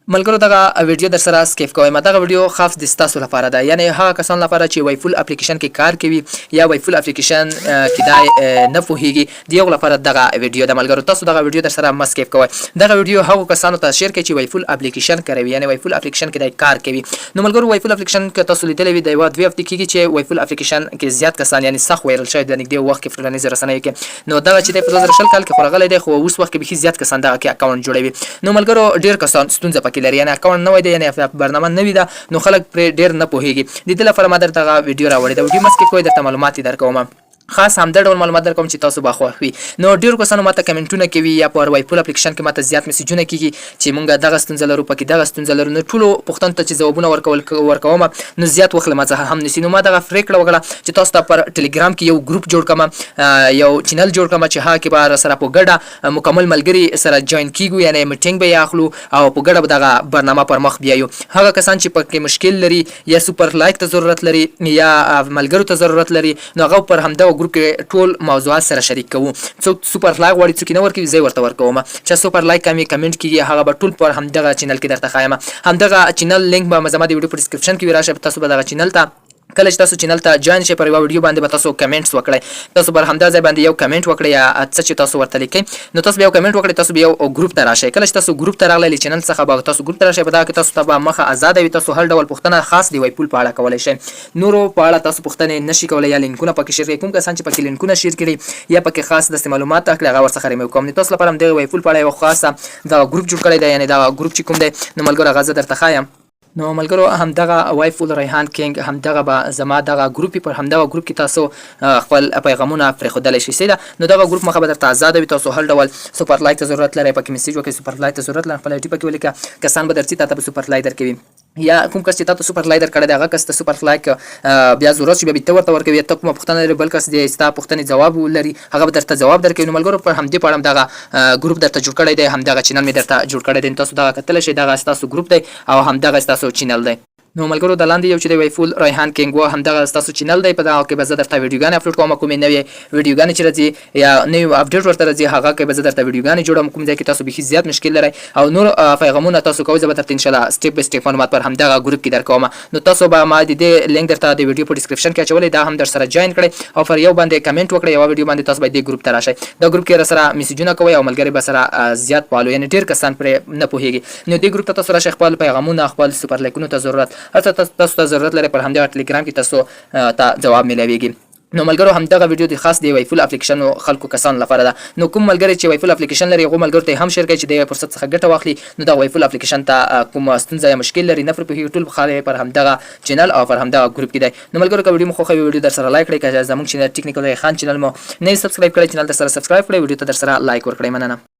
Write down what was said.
ملګرو دغه ویډیو در سره سکیپ کوم. دغه ویډیو خاص د تاسو لپاره ده، یعنی هغه کسان لپاره چې ویفول اپلیکیشن کې کار کوي یا ویفول اپلیکیشن کې دا نه پوهیږي، دیغه لپاره دغه ویډیو د ملګرو. تاسو دغه ویډیو در سره مسکیپ کوئ. دغه ویډیو هغه کسانو ته شیر کړئ چې ویفول اپلیکیشن کوي، یعنی ویفول اپلیکیشن کې د کار کوي. نو ملګرو ویفول اپلیکیشن کې تاسو لیدلې وي د یو دوه هفته کېږي چې ویفول اپلیکیشن کې زیات کسان یعنی سخت وایرل شوی د نږدې وخت کې فرلانیز رسنیو کې. نو دغه چې د 2000 کال کې خورغلی دی، خو اوس وخت کې به زیات کسان دغه کې اکونټ جوړوي. نو ملګرو ډیر کسان ستونزه پکې لري، یعنی اکونټ نوی دی، یعنی برنامه نوی ده، نو خلک پر ډیر نه پوهیږي. د دې لپاره ما درته ویډیو راوړې ده. ویډیو مسکې کوی درته معلومات درکوم، خاص همدا ډول معلومات درکوم چې تاسو به خوښ وي. نو ډیر کسانو ماته کمنټونه کوي یا په ویفول اپلیکیشن کې ماته زیات میسجونه کیږي چې مونږ دغه ستونزه لرو، پکې دغه ستونزه لرو. نو ټولو پوښتنو ته چې ځوابونه ورکوم نو زیات وخت ما څخه هم نسی. نو ما دغه پریکړه وکړه چې تاسو ته پر ټلګرام کې یو ګروپ جوړ کړم، یو چینل جوړ کړم چې هغه کې به سره په ګډه مکمل ملګری سره جوائن کیږو، یعنی میټینګ به اخلو او په ګډه به دغه برنامه پر مخ بیایو. هغه کسان چې پکې مشکل لري یا سوپر لایک ته ضرورت لري یا ملګرو ته ضرورت لري، نو هغه پر همدا ګروپ کې ټول موضوعات سره شریک کوو. څوک سوپر لایک غواړي څوک نه ورکوي، زه ورته ورکوم. چې سوپر لایک کمی کمنټ کیږي هغه به ټول پر همدغه چینل کې درته خایم. همدغه چینل لینک به زما د ویډیو په ډسکرپشن کې راشه. تاسو به دغه چینل ته کله چې تاسو چینل ته جوائن شئ پر یو ویډیو باندې به تاسو کمنټس وکړئ. تاسو بر همدا ځای باندې یو کمنټ وکړئ یا څه چې تاسو ورته لیکئ، نو تاسو به یو کمنټ وکړئ. تاسو به یو ګروپ ته راشئ. کله چې تاسو ګروپ ته راغلی چینل څخه به تاسو ګروپ ته راشئ، په دا کې تاسو ته به مخه آزاد وي. تاسو هر ډول پوښتنه خاص دی ویفول په اړه کولای شئ. نورو په اړه تاسو پوښتنه نشئ کولای یا لینکونه پکې شیر کړئ. کوم کسان چې پکې لینکونه شیر کړي یا پکې خاص د معلومات اخلي هغه ورڅخه ریموو کوم. تاسو لپاره هم د ویفول په اړه یو خاصه دا ګروپ جوړ کړی دی، یعنی دا ګروپ چې کوم دی نو ملګرو غزه درته خایم. نو ملګرو همدغه ویفول ریحان کینګ همدغه به زما دغه ګروپ پر همدغه ګروپ کې تاسو خپل پیغامونه پرېښودلی شئ. سیده نو دغه ګروپ مخه به درته آزاده وي. تاسو هر ډول سوپر لایک ته ضرورت لرئ، پکې میسج وکړئ. سوپر لایک ته ضرورت لرئ، خپل آی ډي پکې ولیکه. کسان به درځي تاته به سوپر لایک درکوي، یا کوم کس چې تاسو سوپر لایک درکړی دی هغه کس ته سوپر لایک بیا ضرورت شي بیا ته ورته ورکوي. ته کومه پوښتنه لري بل کس دی ستا پوښتنې جواب لري هغه به درته جواب درکوي. نو ملګرو پر همدې په اړه دغه ګروپ درته جوړ کړی دی، همدغه چینل مې درته جوړ کړی دی. تاسو دغه کتلی شئ، دغه ستاسو ګروپ دی او همدغه ستاسو چینل دی. نو ملګرو د لاندې یو چې د ویفول ریحان کینګ و همدغه ستاسو چینل دی. په دغه کې به زه درته ویډیوګانې اپلوډ کوم، کومې نوې ویډیوګانې چې راځي یا نوې اپډیټ ورته راځي هغه کې به زه درته ویډیوګانې جوړوم. کوم ځای کې تاسو بیخي زیات مشکل لرئ او نور پیغامونه تاسو کوئ، زه به درته انشاءالله سټیپ بای سټیپ معلومات پر همدغه ګروپ کې درکوم. نو تاسو به ما د دې لینک درته د ویډیو په ډسکرپشن کې اچولی، دا هم در سره جوائن کړئ او پر یو باندې کمنټ وکړئ. یو ویډیو باندې تاسو باید دې ګروپ ته راشئ. دا ګروپ کې سره میسجونه کوئ او ملګري به سره زیات پالو، یعنی ډیر کسان پرې نه پوهیږي. نو دې ګروپ ته تاسو راشئ، خپل پیغامونه خپل سوپر لایکونو ته ضرورت تاسو ته ضرورت لري پر همدغه ټلګرام کې تاسو ته جواب ملويږي. نو ملګرو همدغه ویډیو د خاص دی ویفول اپلیکیشن او خلکو کسان لپاره ده. نو کوم ملګری چې ویفول اپلیکیشن لري هغه ملګرو ته هم شیر کړئ چې د فرصت څخه ګټه واخلي. نو دا ویفول اپلیکیشن ته کوم ستونزه یا مشکل لري نفره په ټول خاله پر همدغه چینل او پر همدغه ګروپ کې دی. نو ملګرو که ویډیو مو خوښه وي ویډیو در سره لایک کړئ. که زموږ چینل ټیکنیکل خان چینل مو نه سبسکرایب کړئ چینل در سره سبسکرایب کړئ، ویډیو ته در سره لایک ورکړئ. مننه.